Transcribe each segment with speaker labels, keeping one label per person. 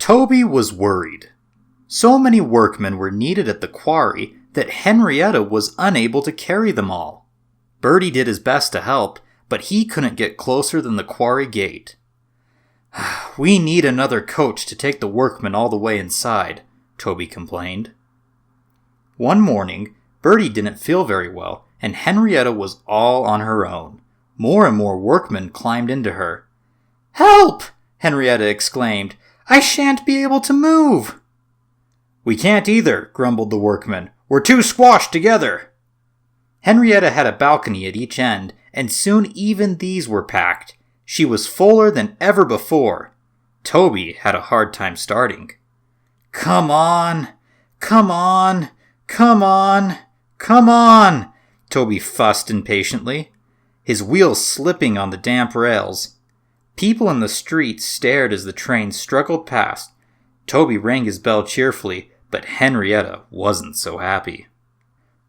Speaker 1: Toby was worried. So many workmen were needed at the quarry that Henrietta was unable to carry them all. Bertie did his best to help, but he couldn't get closer than the quarry gate. "We need another coach to take the workmen all the way inside," Toby complained. One morning, Bertie didn't feel very well, and Henrietta was all on her own. More and more workmen climbed into her. "Help!" Henrietta exclaimed. "I shan't be able to move." "We can't either," grumbled the workmen. "We're too squashed together." Henrietta had a balcony at each end, and soon even these were packed. She was fuller than ever before. Toby had a hard time starting. "Come on! Come on! Come on! Come on!" Toby fussed impatiently, his wheels slipping on the damp rails. People in the street stared as the train struggled past. Toby rang his bell cheerfully, but Henrietta wasn't so happy.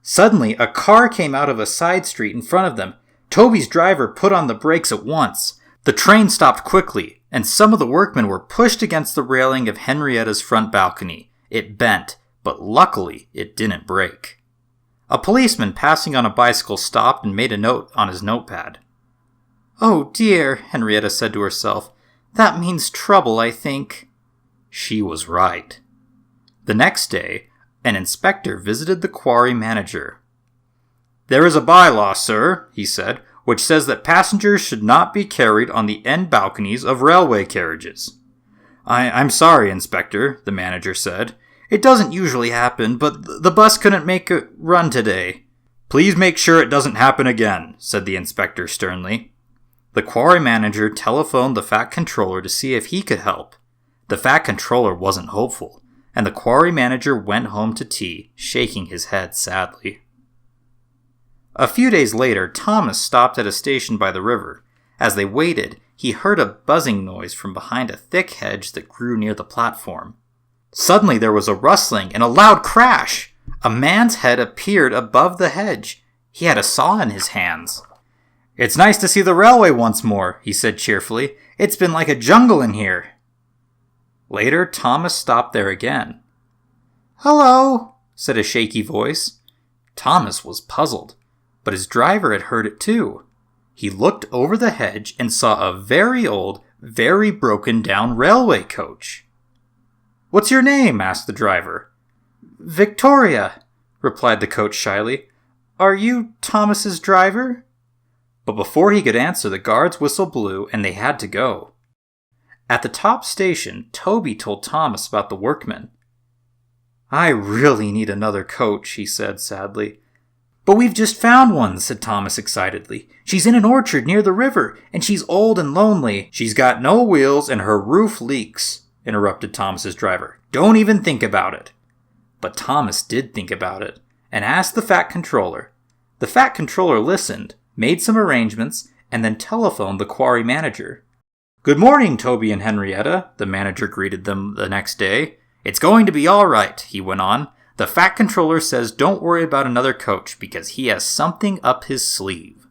Speaker 1: Suddenly, a car came out of a side street in front of them. Toby's driver put on the brakes at once. The train stopped quickly, and some of the workmen were pushed against the railing of Henrietta's front balcony. It bent, but luckily it didn't break. A policeman passing on a bicycle stopped and made a note on his notepad. "Oh dear," Henrietta said to herself. "That means trouble, I think." She was right. The next day, an inspector visited the quarry manager. "There is a bylaw, sir," he said, "which says that passengers should not be carried on the end balconies of railway carriages." I'm sorry, Inspector," the manager said. "It doesn't usually happen, but the bus couldn't make a run today." "Please make sure it doesn't happen again," said the inspector sternly. The quarry manager telephoned the fat controller to see if he could help. The fat controller wasn't hopeful, and the quarry manager went home to tea, shaking his head sadly. A few days later, Thomas stopped at a station by the river. As they waited, he heard a buzzing noise from behind a thick hedge that grew near the platform. Suddenly there was a rustling and a loud crash. A man's head appeared above the hedge. He had a saw in his hands. "It's nice to see the railway once more," he said cheerfully. "It's been like a jungle in here." Later, Thomas stopped there again. "Hello," said a shaky voice. Thomas was puzzled, but his driver had heard it too. He looked over the hedge and saw a very old, very broken down railway coach. "What's your name?" asked the driver. "Victoria," replied the coach shyly. "Are you Thomas's driver?" But before he could answer, the guard's whistle blew and they had to go. At the top station, Toby told Thomas about the workmen. "I really need another coach," he said sadly. "But we've just found one," said Thomas excitedly. "She's in an orchard near the river, and she's old and lonely." "She's got no wheels and her roof leaks," interrupted Thomas's driver. "Don't even think about it." But Thomas did think about it, and asked the fat controller. The fat controller listened, made some arrangements, and then telephoned the quarry manager. "Good morning, Toby and Henrietta," the manager greeted them the next day. "It's going to be all right," he went on. "The fat controller says don't worry about another coach because he has something up his sleeve."